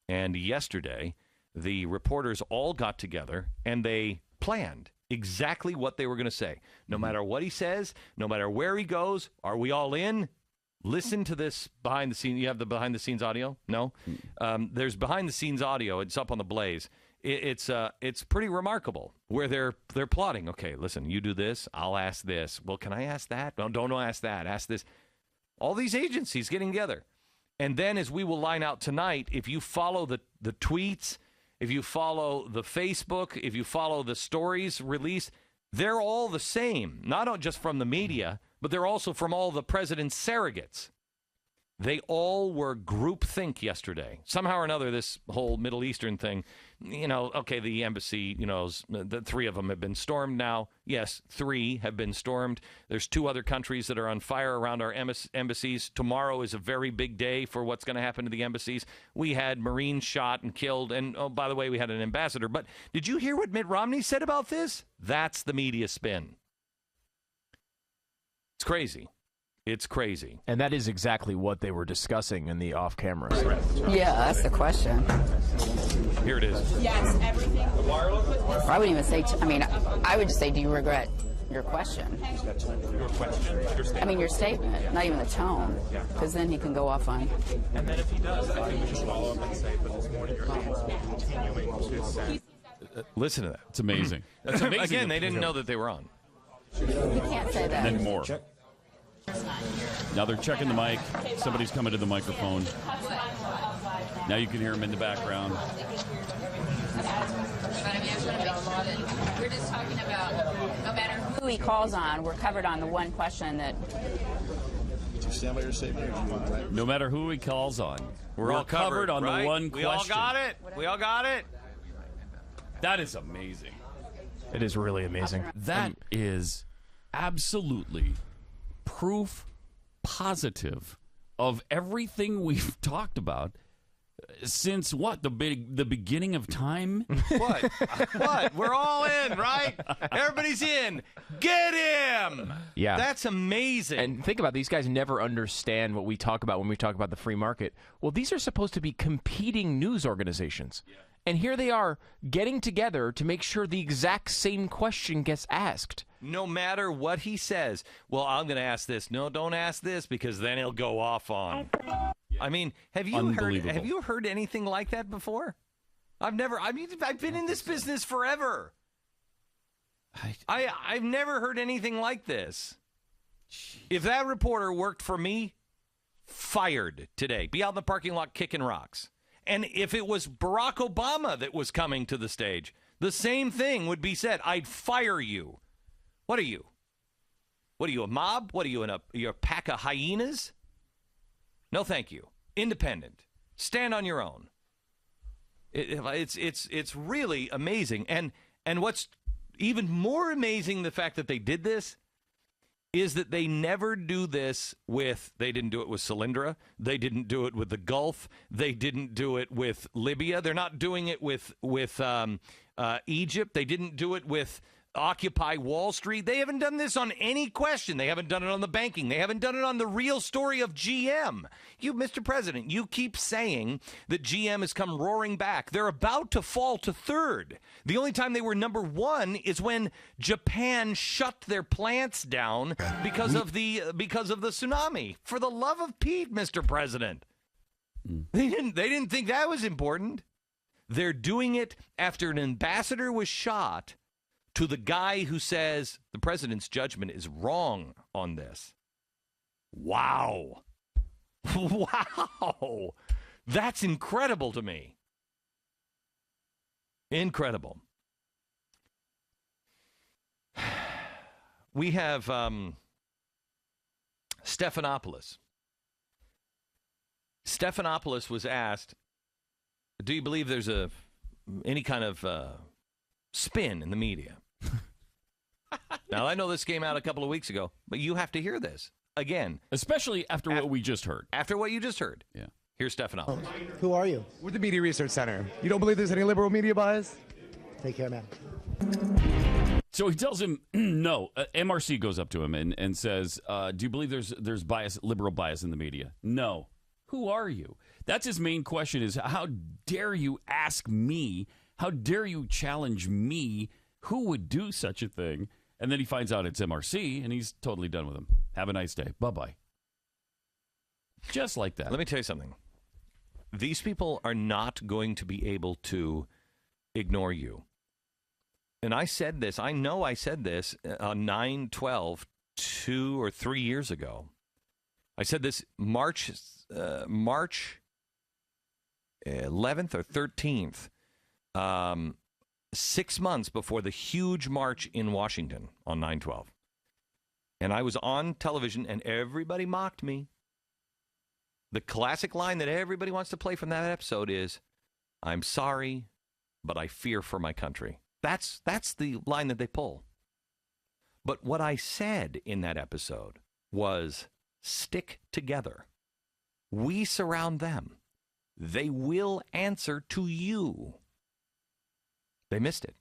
And yesterday, the reporters all got together and they planned exactly what they were going to say. No matter what he says, no matter where he goes, are we all in? Listen to this behind the scenes. You have the behind the scenes audio? No? There's behind the scenes audio. It's up on the Blaze. It's pretty remarkable where they're plotting. Okay, listen, you do this, I'll ask this. Well, can I ask that? No, don't ask that. Ask this. All these agencies getting together. And then as we will line out tonight, if you follow the tweets, if you follow the Facebook, if you follow the stories released, they're all the same. Not just from the media, but they're also from all the president's surrogates. They all were groupthink yesterday. Somehow or another, this whole Middle Eastern thing, okay, the embassy, the 3 of them have been stormed now. Yes, 3 have been stormed. There's 2 other countries that are on fire around our embassies. Tomorrow is a very big day for what's going to happen to the embassies. We had Marines shot and killed, and, oh, by the way, we had an ambassador. But did you hear what Mitt Romney said about this? That's the media spin. It's crazy. It's crazy. And that is exactly what they were discussing in the off-camera. Yeah, that's the question. Here it is. Yes, everything. I wouldn't even say, I would just say, do you regret your question? Your question? Your statement. Your statement, not even the tone, because then he can go off on. And then if he does, I think we should follow up and say, but this morning your team is continuing to send. Listen to that. It's amazing. That's amazing. Again, they didn't know that they were on. You can't say that. And then more. Now they're checking the mic. Somebody's coming to the microphone. Now you can hear him in the background. We're just talking about no matter who he calls on, we're covered on the one question that. Did you stand by your statement, or do you want to? No matter who he calls on, we're all covered on right? the one we question. We all got it. We all got it. That is amazing. It is really amazing. That is absolutely proof positive of everything we've talked about since the beginning of time. What? We're all in, right? Everybody's in. Get him. Yeah, that's amazing. And think about it, these guys never understand what we talk about when we talk about the free market. Well, these are supposed to be competing news organizations. Yeah. And here they are getting together to make sure the exact same question gets asked. No matter what he says. Well, I'm going to ask this. No, don't ask this because then he'll go off on. I mean, have you heard anything like that before? I've been in this business forever. I've never heard anything like this. Jeez. If that reporter worked for me, fired today. Be out in the parking lot kicking rocks. And if it was Barack Obama that was coming to the stage, the same thing would be said. I'd fire you. What are you? What are you, a mob? What are you, you're a pack of hyenas? No, thank you. Independent. Stand on your own. It's really amazing. And what's even more amazing, the fact that they did this, is that they never do this they didn't do it with Solyndra. They didn't do it with the Gulf. They didn't do it with Libya. They're not doing it with Egypt. They didn't do it with Occupy Wall Street. They haven't done this on any question. They haven't done it on the banking. They haven't done it on the real story of GM. You, Mr. President, you keep saying that GM has come roaring back. They're about to fall to third. The only time they were number 1 is when Japan shut their plants down because of the tsunami. For the love of Pete, Mr. President. They didn't think that was important. They're doing it after an ambassador was shot to the guy who says the president's judgment is wrong on this. Wow. Wow. That's incredible to me. Incredible. We have Stephanopoulos. Stephanopoulos was asked, do you believe there's any kind of spin in the media? Now, I know this came out a couple of weeks ago, but you have to hear this again. Especially after what we just heard. After what you just heard. Yeah. Here's Stephanopoulos. Who are you? We're the Media Research Center. You don't believe there's any liberal media bias? Take care, man. So he tells him no. MRC goes up to him and says, do you believe there's bias, liberal bias in the media? No. Who are you? That's his main question is, how dare you ask me? How dare you challenge me? Who would do such a thing? And then he finds out it's MRC, and he's totally done with him. Have a nice day. Bye-bye. Just like that. Let me tell you something. These people are not going to be able to ignore you. And I said this, I know I said this on 9/12 2 or 3 years ago. I said this March 11th or 13th, 6 months before the huge march in Washington on 9/12. And I was on television, and everybody mocked me. The classic line that everybody wants to play from that episode is, "I'm sorry, but I fear for my country." That's the line that they pull. But what I said in that episode was, stick together. We surround them. They will answer to you. They missed it.